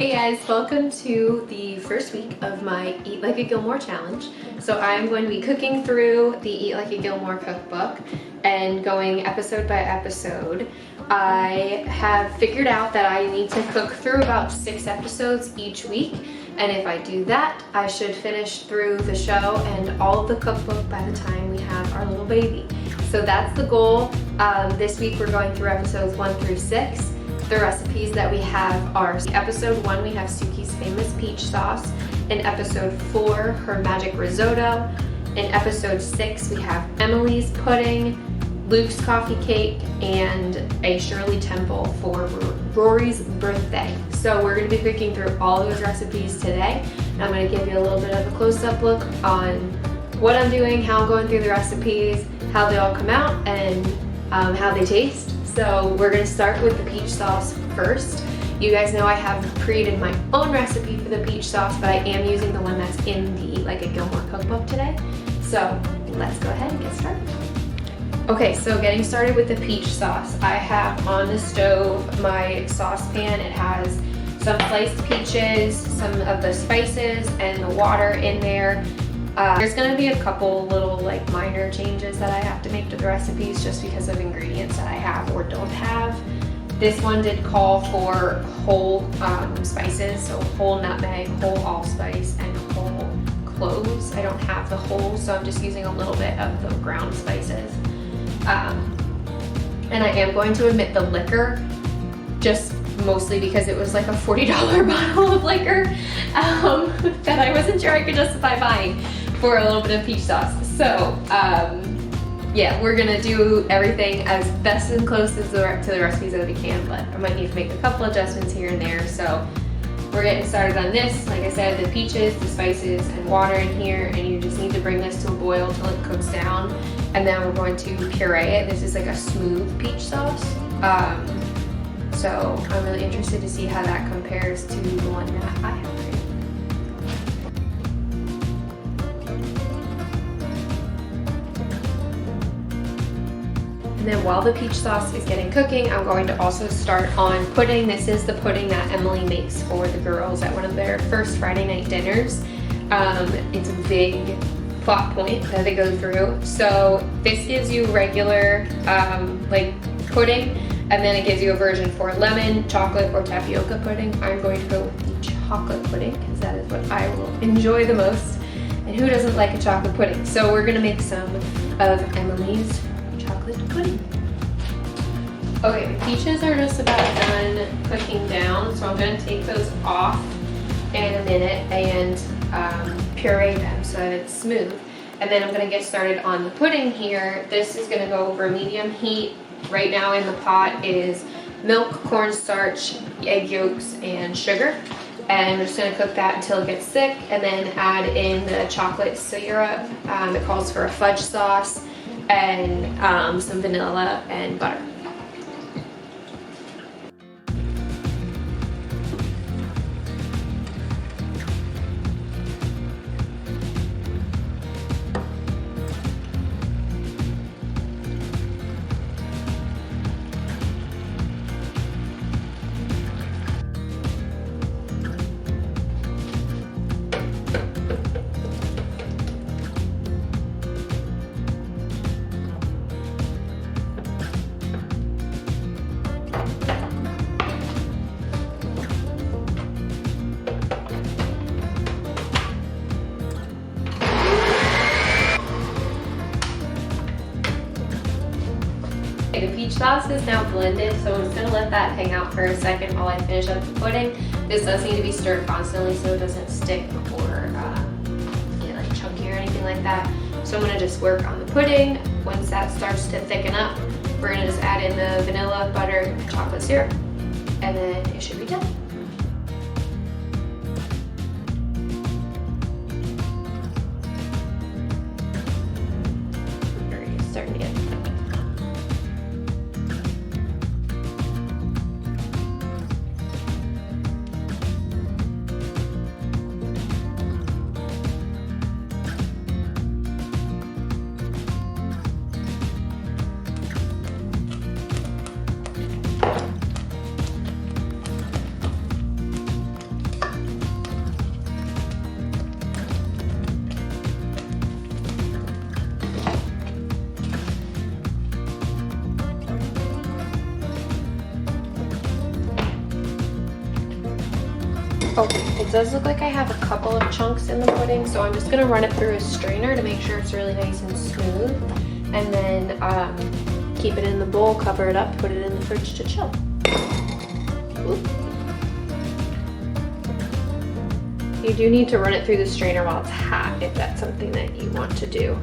Hey guys, welcome to the first week of my Eat Like a Gilmore challenge. So I'm going to be cooking through the Eat Like a Gilmore cookbook and going episode by episode. I have figured out that I need to cook through about 6 episodes each week, and if I do that, I should finish through the show and all of the cookbook by the time we have our little baby. So that's the goal. This week we're going through episodes 1 through 6. The recipes that we have are episode 1, we have Sookie's famous peach sauce. In episode 4, her magic risotto. In episode 6, we have Emily's pudding, Luke's coffee cake, and a Shirley temple for Rory's birthday. So we're going to be cooking through all those recipes today. And I'm going to give you a little bit of a close-up look on what I'm doing, how I'm going through the recipes, how they all come out, and how they taste. So we're going to start with the peach sauce first. You guys know I have created my own recipe for the peach sauce, but I am using the one that's in the Eat Like a Gilmore cookbook today. So let's go ahead and get started. Okay, so getting started with the peach sauce. I have on the stove my saucepan. It has some sliced peaches, some of the spices, and the water in there. There's going to be a couple little minor changes that I have to make to the recipes just because of ingredients that I have or don't have. This one did call for whole spices, so whole nutmeg, whole allspice, and whole cloves. I don't have the whole, so I'm just using a little bit of the ground spices. And I am going to omit the liquor, just mostly because it was like a $40 bottle of liquor that I wasn't sure I could justify buying for a little bit of peach sauce. So yeah, we're gonna do everything as best and close as to the recipes that we can, but I might need to make a couple adjustments here and there. So we're getting started on this. Like I said, the peaches, the spices, and water in here, and you just need to bring this to a boil till it cooks down. And then we're going to puree it. This is like a smooth peach sauce. So I'm really interested to see how that compares to the one that I have created. And then while the peach sauce is getting cooking, I'm going to also start on pudding. This is the pudding that Emily makes for the girls at one of their first Friday night dinners. It's a big plot point that they go through. So this gives you regular pudding, and then it gives you a version for lemon, chocolate, or tapioca pudding. I'm going to go with the chocolate pudding because that is what I will enjoy the most. And who doesn't like a chocolate pudding? So we're gonna make some of Emily's chocolate pudding. Okay, the peaches are just about done cooking down, so I'm gonna take those off in a minute and puree them so that it's smooth. And then I'm gonna get started on the pudding here. This is gonna go over medium heat. Right now in the pot is milk, cornstarch, egg yolks, and sugar. And I'm just gonna cook that until it gets thick, and then add in the chocolate syrup. It calls for a fudge sauce and some vanilla and butter. The peach sauce is now blended, so I'm just going to let that hang out for a second while I finish up the pudding. This does need to be stirred constantly so it doesn't stick or get chunky or anything like that. So I'm going to just work on the pudding. Once that starts to thicken up, we're going to just add in the vanilla, butter, and chocolate syrup, and then it should be done. Starting to get Okay, it does look like I have a couple of chunks in the pudding, so I'm just gonna run it through a strainer to make sure it's really nice and smooth. And then keep it in the bowl, cover it up, put it in the fridge to chill. Oop. You do need to run it through the strainer while it's hot if that's something that you want to do.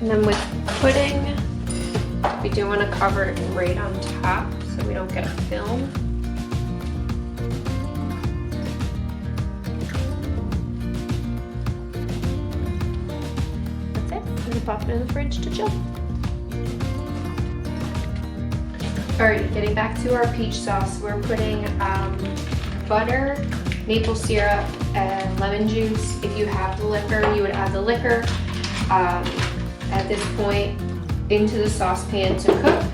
And then with pudding, we do want to cover it right on top so we don't get a film. That's it. I'm gonna pop it in the fridge to chill. Alright, getting back to our peach sauce, we're putting butter, maple syrup, and lemon juice. If you have the liquor, you would add the liquor at this point into the saucepan to cook.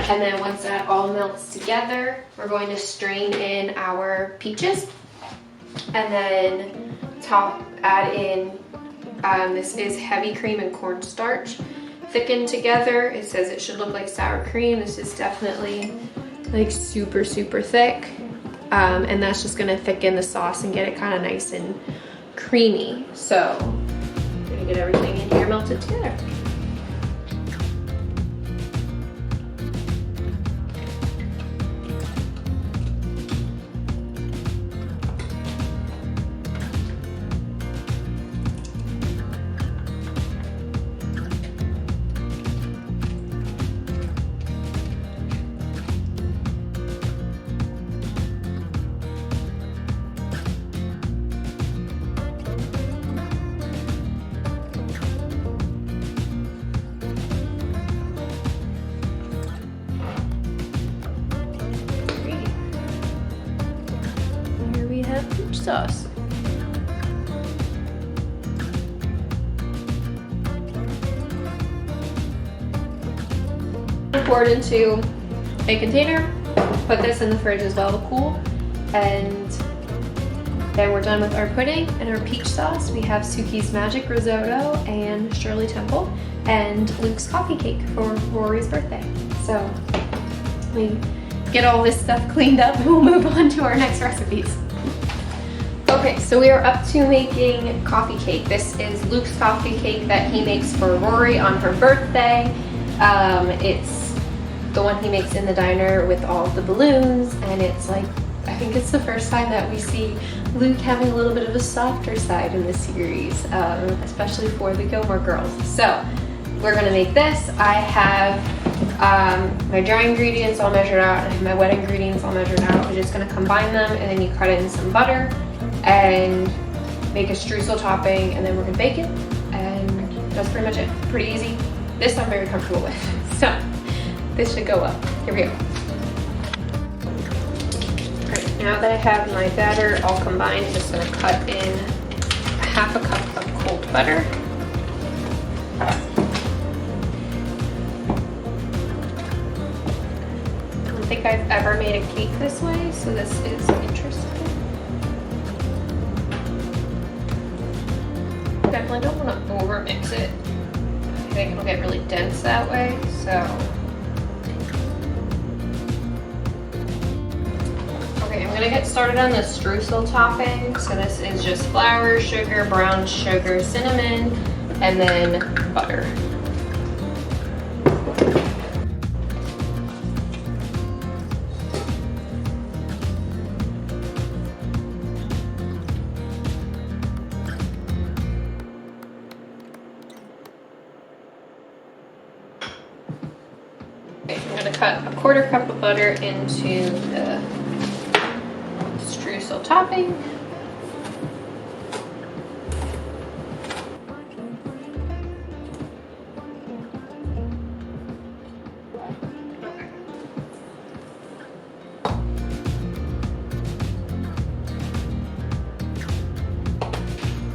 And then once that all melts together, we're going to strain in our peaches. And then add in, this is heavy cream and cornstarch thickened together. It says it should look like sour cream. This is definitely like super, super thick. And that's just gonna thicken the sauce and get it kind of nice and creamy. So I'm gonna get everything in here melted together. Peach sauce. Pour it into a container, put this in the fridge as well to cool, and then we're done with our pudding and our peach sauce. We have Sookies Magic Risotto and Shirley Temple and Luke's coffee cake for Rory's birthday. So we get all this stuff cleaned up and we'll move on to our next recipes. Okay, so we are up to making coffee cake. This is Luke's coffee cake that he makes for Rory on her birthday. It's the one he makes in the diner with all of the balloons, and it's like, I think it's the first time that we see Luke having a little bit of a softer side in the series, especially for the Gilmore Girls. So we're gonna make this. I have my dry ingredients all measured out, and I have my wet ingredients all measured out. We're just gonna combine them, and then you cut in some butter and make a streusel topping, and then we're gonna bake it, and that's pretty much it. Pretty easy. This I'm very comfortable with. So this should go up. Here we go. Alright, now that I have my batter all combined, I'm just gonna cut in a half a cup of cold butter. I don't think I've ever made a cake this way, so this is interesting. Definitely don't want to over mix it. I think it'll get really dense that way, so. Okay, I'm gonna get started on the streusel topping. So this is just flour, sugar, brown sugar, cinnamon, and then butter. I'm going to cut a quarter cup of butter into the streusel topping.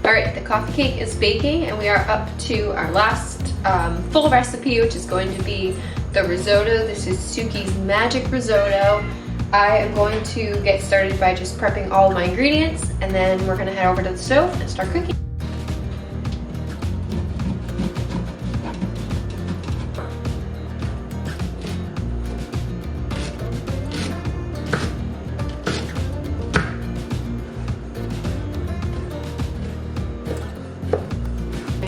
Alright, the coffee cake is baking, and we are up to our last full recipe, which is going to be the risotto. This is Sookies Magic Risotto. I am going to get started by just prepping all of my ingredients, and then we're going to head over to the stove and start cooking.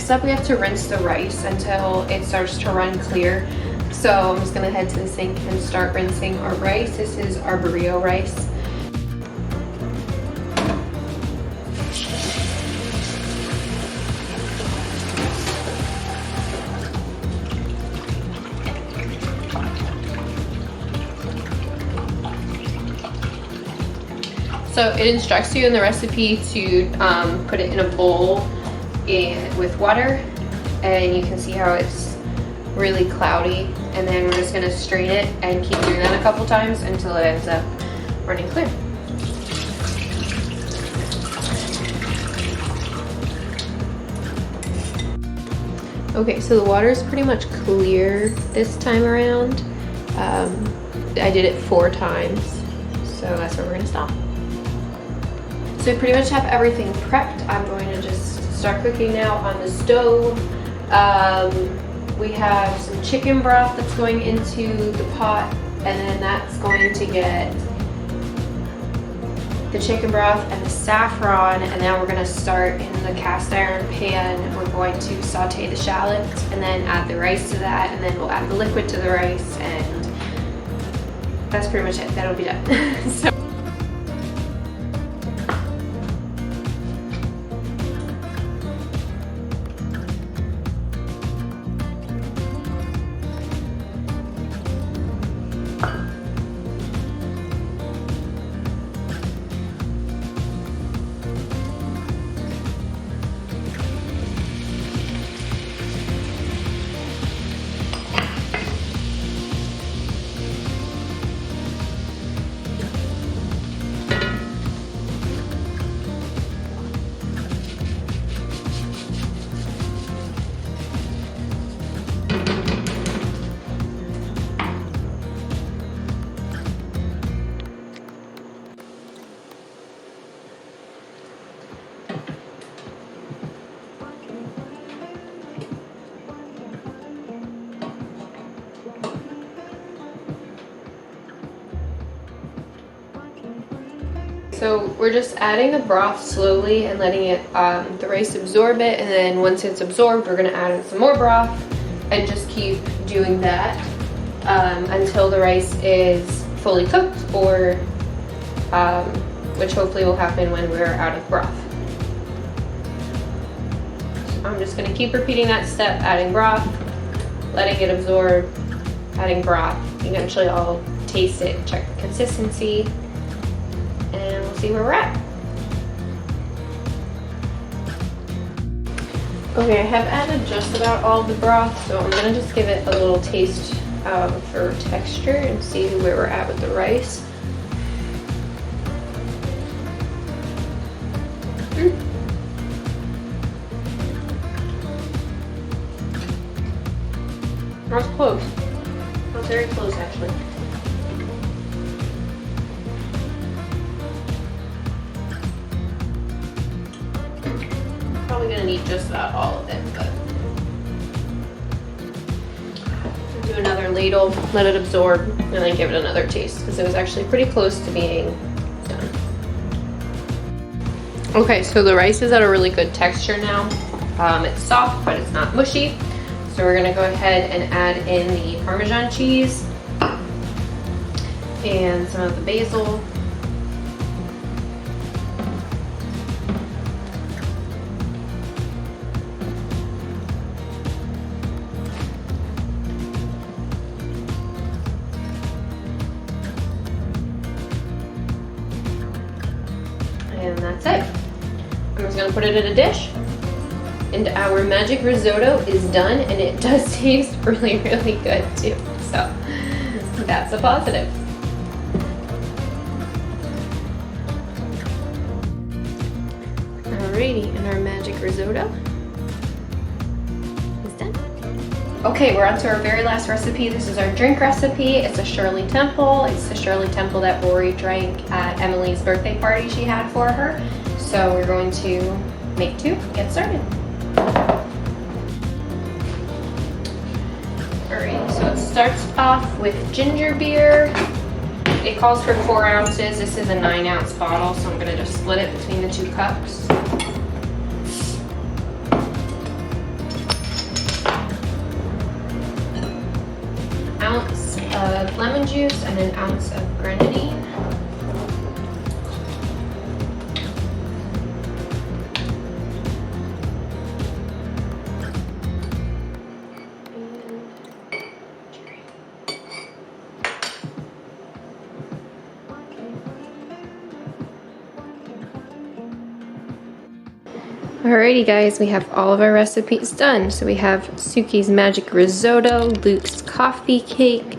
Next up, we have to rinse the rice until it starts to run clear. So I'm just gonna head to the sink and start rinsing our rice. This is our burrito rice. So it instructs you in the recipe to put it in a bowl with water, and you can see how it's really cloudy, and then we're just gonna strain it and keep doing that a couple times until it ends up running clear. Okay, so the water is pretty much clear this time around. I did it 4 times, so that's where we're gonna stop. So we pretty much have everything prepped. I'm going to just start cooking now on the stove. We have some chicken broth that's going into the pot, and then that's going to get the chicken broth and the saffron, and now we're going to start in the cast iron pan. We're going to saute the shallots and then add the rice to that, and then we'll add the liquid to the rice, and that's pretty much it. That'll be done. So So we're just adding the broth slowly and letting it, the rice absorb it, and then once it's absorbed, we're gonna add in some more broth and just keep doing that until the rice is fully cooked, or which hopefully will happen when we're out of broth. So I'm just gonna keep repeating that step, adding broth, letting it absorb, adding broth. Eventually I'll taste it, check the consistency, and we'll see where we're at. Okay, I have added just about all the broth, so I'm gonna just give it a little taste for texture and see where we're at with the rice. That was close. That was very close, actually. Probably gonna need just about all of it, but I'll do another ladle, let it absorb, and then give it another taste, because it was actually pretty close to being done. Okay, so the rice is at a really good texture now. It's soft, but it's not mushy. So we're gonna go ahead and add in the Parmesan cheese and some of the basil. And that's it. I'm just gonna put it in a dish. And our magic risotto is done, and it does taste really, really good too. So that's a positive. Alrighty, and our magic risotto is done. Okay, we're on to our very last recipe. This is our drink recipe. It's a Shirley Temple. It's the Shirley Temple that Rory drank at Emily's birthday party she had for her. So we're going to make 2, get started. Alright, so it starts off with ginger beer. It calls for 4 ounces. This is a 9-ounce bottle, so I'm going to just split it between the 2 cups. lemon juice and an ounce of grenadine. Alrighty guys, we have all of our recipes done. So we have Sookie's Magic Risotto, Luke's Coffee Cake,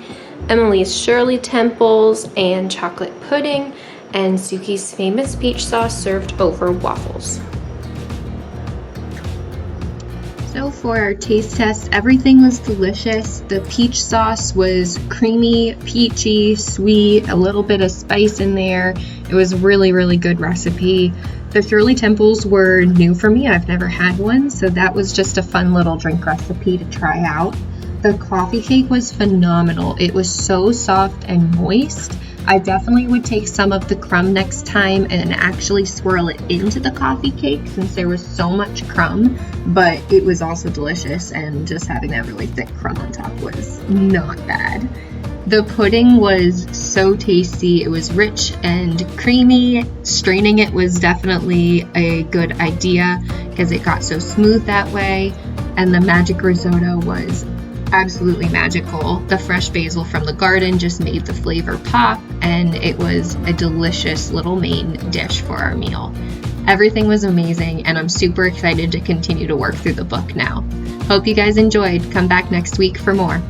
Emily's Shirley Temples, and chocolate pudding, and Sookie's famous peach sauce served over waffles. So for our taste test, everything was delicious. The peach sauce was creamy, peachy, sweet, a little bit of spice in there. It was really, really good recipe. The Shirley Temples were new for me. I've never had one, so that was just a fun little drink recipe to try out. The coffee cake was phenomenal. It was so soft and moist. I definitely would take some of the crumb next time and actually swirl it into the coffee cake since there was so much crumb, but it was also delicious, and just having that really thick crumb on top was not bad. The pudding was so tasty. It was rich and creamy. Straining it was definitely a good idea because it got so smooth that way. And the magic risotto was absolutely magical. The fresh basil from the garden just made the flavor pop, and it was a delicious little main dish for our meal. Everything was amazing, and I'm super excited to continue to work through the book now. Hope you guys enjoyed. Come back next week for more.